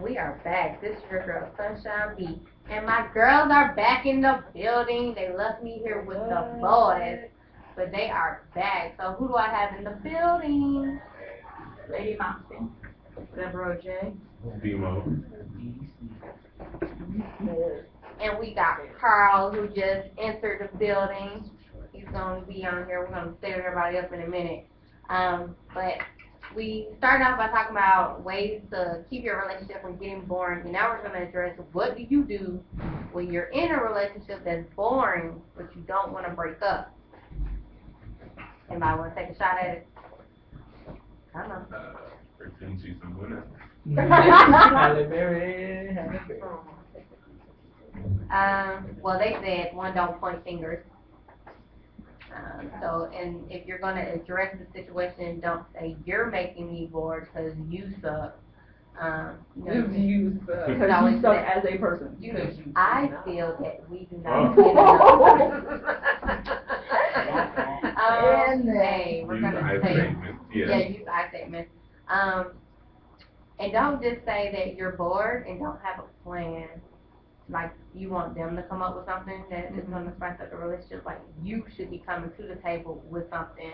And we are back. This is your girl, Sunshine B. And my girls are back in the building. They left me here with the boys, but they are back. So who do I have in the building? Lady Moxie. Deborah J. Demo. And we got Carl, who just entered the building. He's going to be on here. We're going to stay with everybody else in a minute. But we started off by talking about ways to keep your relationship from getting boring. And now we're going to address what do you do when you're in a relationship that's boring, but you don't want to break up. Anybody want to take a shot at it? Come on. Pretend she's some winner. Halle Berry, Halle Berry. Well, they said one, don't point fingers. And if you're going to address the situation, don't say you're making me bored because you suck. You suck. No, Because you it's suck that- as a person. I feel that we do not get enough. Hey, we're Use going I to say, statements. yeah, use I statements. And don't just say that you're bored and don't have a plan. Like, you want them to come up with something that is going to spice up the relationship. Like, you should be coming to the table with something.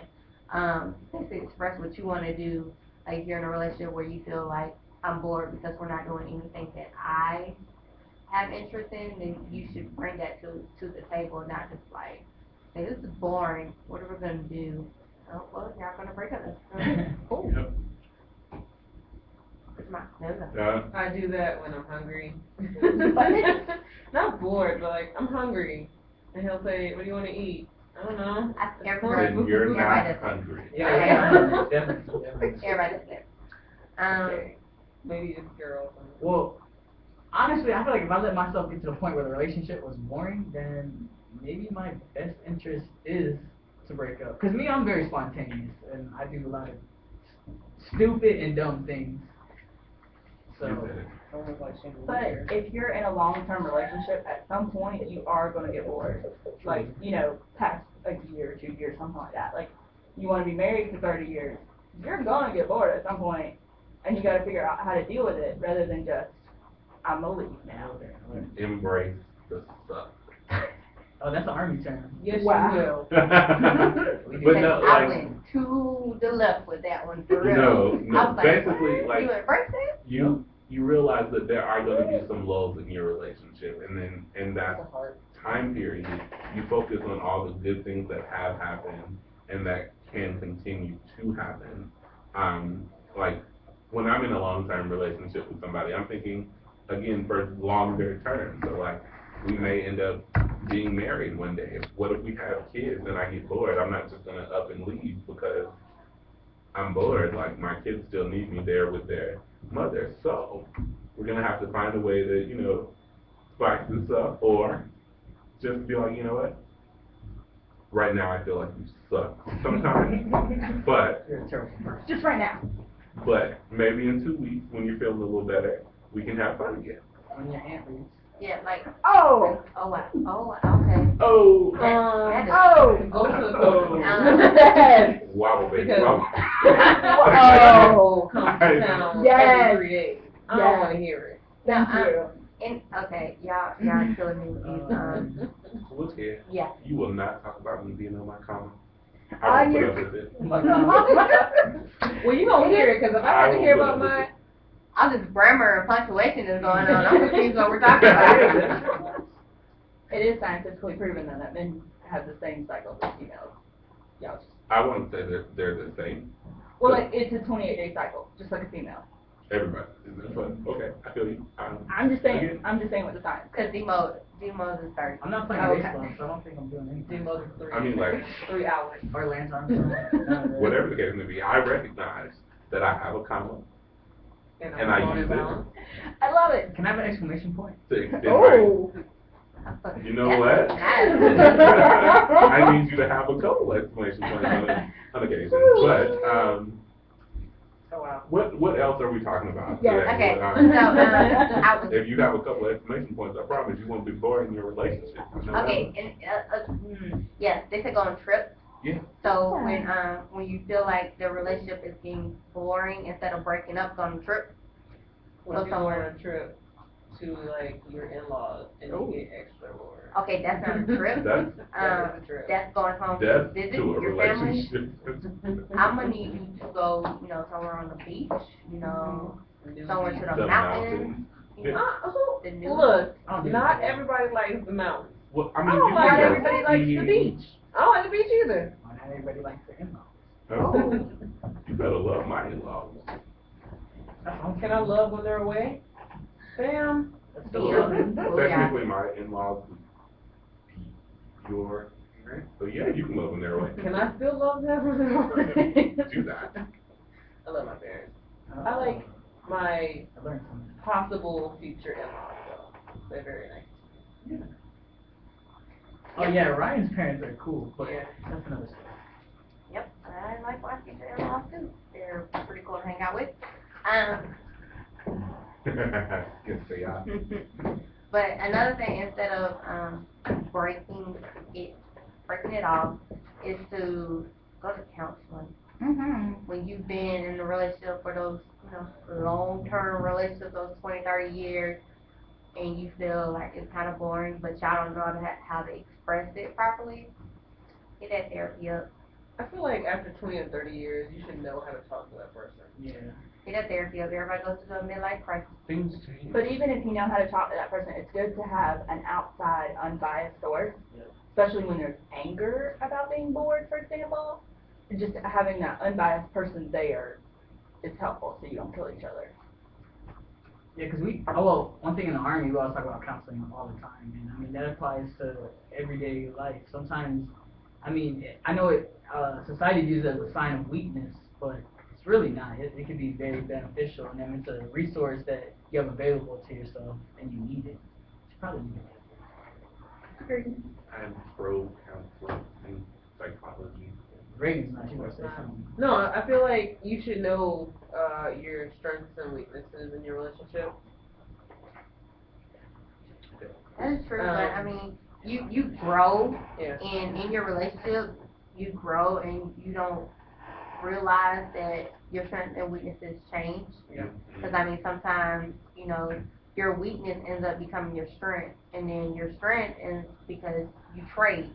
Basically express what you want to do. Like, you're in a relationship where you feel like, I'm bored because we're not doing anything that I have interest in, then you should bring that to the table, not just like, hey, this is boring. What are we going to do? Oh, well, y'all going to break up. Cool. Yep. I do that when I'm hungry. Not bored, but like, I'm hungry. And he'll say, what do you want to eat? I don't know. Then you're Everybody not does hungry. Yeah, definitely. Everybody does that. Maybe it's girls. Well, honestly, I feel like if I let myself get to the point where the relationship was boring, then maybe my best interest is to break up. Because me, I'm very spontaneous, and I do a lot of stupid and dumb things. So, But if you're in a long-term relationship, at some point you are going to get bored. Like, past a year, 2 years, something like that. Like, you want to be married for 30 years. You're going to get bored at some point, and you got to figure out how to deal with it rather than just, I'm going to leave now. Embrace the suck. oh, that's an army term. Yes, Wow. you will. But no, I like, went to the left with that one for real. no, I was like, basically, what? like, You embrace it? you realize that there are going to be some lulls in your relationship, and then in that time period, you focus on all the good things that have happened and that can continue to happen. Like, when I'm in a long-term relationship with somebody, I'm thinking, again, for longer term. So, like, we may end up being married one day. What if we have kids and I get bored? I'm not just going to up and leave because I'm bored. Like, my kids still need me there with their mother. So we're going to have to find a way to, spice this up, or just be like, you know what? Right now I feel like you suck sometimes. But You're a terrible person. Just right now. maybe in 2 weeks when you're feeling a little better, we can have fun again. When your aunt leaves. Yeah, like, Oh! oh, wow. Oh, okay. Oh! That is- Oh! Go to the code. Yes! Wobble, baby, Because- wobble. Oh! Comes to town Yes. every 3 days. I don't Yes. want to hear it. Thank Now, you. Okay, y'all killing me with these, Look here. yeah. You will not talk about me being on my comma. Oh, I will put you're- up with it. Well, you gonna hear it, because if I have to hear about mine, All this grammar and punctuation is going on. I'm confused what we're talking about. It is scientifically proven though that men have the same cycle as females. Y'all just, I wouldn't say that they're the same. well, like, it's a 28-day cycle, just like a female. Everybody. But, okay, I feel you. I'm just saying what the science. Because Demo is 30. I'm not playing Okay. baseball, so I don't think I'm doing anything. do most of 3. I mean, like, 3 hours. Or Lance Armstrong. None of that. whatever the case may be, I recognize that I have a comma And And I I'm use going it. down. I love it. Can I have an exclamation point? to extend my. Oh! You know what? That's I need you to have a couple exclamation points on occasion. But, Oh, wow. what else are we talking about Yes, today? okay, What, so, I was, if you have a couple exclamation points, I promise you won't be bored in your relationship. You know okay, and, yes, they said go on trips. Yeah. So when you feel like the relationship is getting boring, instead of breaking up, go on a trip. What if you go on a trip to like your in-laws and you get extra bored? Okay, that's not a trip. That's, That's a trip. That's going home to that's visit to a your family. relationship. I'm gonna need you to go, you know, somewhere on the beach, you know, somewhere to the The mountains. You know, the new. Look, I'll do not that. everybody likes the mountains. Well, I I mean, don't you like can go everybody likes the skiing. beach. I don't like the beach either. Not everybody likes the in-laws. Oh, you better love my in-laws. Can I love when they're away? Bam. That's Yeah. still Oh, yeah. Technically, my in-laws would be your parents, so yeah, you can love when they're away. Can I still love them when they're away? Do that. I love my parents. I like my I learned something. possible future in-laws though. They're very nice. Oh yeah, Ryan's parents are cool, but Yeah. that's another story. Yep, I like my future in-laws too. They're pretty cool to hang out with. Yes, they are. But another thing, instead of breaking it off, is to go to counseling. When you've been in a relationship for those, you know, long-term relationships, those 20, 30 years, and you feel like it's kind of boring, but y'all don't know how to express it properly, get that therapy up. I feel like after 20 or 30 years, you should know how to talk to that person. Yeah. Get that therapy up. Everybody goes through a midlife crisis. Things change. But even if you know how to talk to that person, it's good to have an outside, unbiased source, Yeah. especially when there's anger about being bored, for example. And just having that unbiased person there is helpful, so you don't kill each other. Yeah, because one thing in the Army, we always talk about counseling all the time, and I mean, that applies to everyday life. Sometimes, I mean, I know society views it as a sign of weakness, but it's really not. It can be very beneficial, and then it's a resource that you have available to yourself, and you need it. You probably need it. I'm pro counseling and psychology. Reagan's not, you want to say something. No, I feel like you should know your strengths and weaknesses in your relationship. That is true, but I mean, you grow, Yeah. and in your relationship, you grow, and you don't realize that your strengths and weaknesses change. Yeah. Because I mean, sometimes, you know, your weakness ends up becoming your strength, and then your strength is because you trade.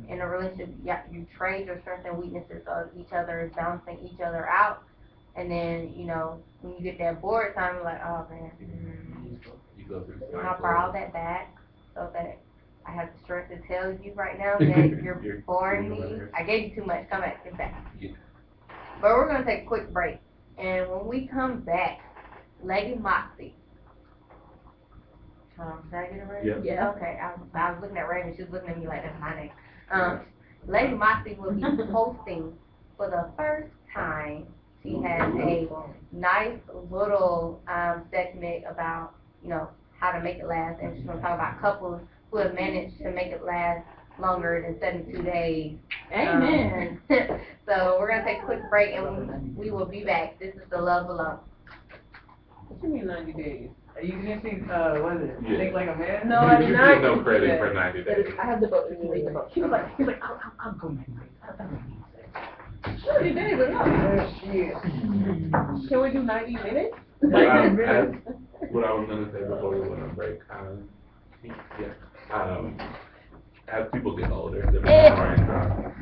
In a relationship, yeah, you trade your strengths and weaknesses of each other, balancing each other out, and then, you know, when you get that bored time, you're like, oh man, You go through I'll borrow that back, so that I have the strength to tell you right now that you're boring me. I gave you too much, come back, get back. Yeah. But we're gonna take a quick break, and when we come back, Lady Moxie. Should I get it right? Yeah. Yeah. Okay, I was looking at Raven, she was looking at me like, that's my name. Lady Moxie will be hosting for the first time. She has a nice little segment about, you know, how to make it last, and she's gonna talk about couples who have managed to make it last longer than 72 days. Amen. So we're gonna take a quick break, and we will be back. This is The Love Below. What you mean 90 days? You didn't think, what is it? Yeah. Think Like a Man? No, I did You not get no do credit that. for 90 That days. is, I have the book, you can read the book. He was like, I'll go 90 days. I don't need 90 days enough. Shit. Can we do 90 minutes? But as, minutes. what I was gonna say before we went on break, as people get older, they're more inclined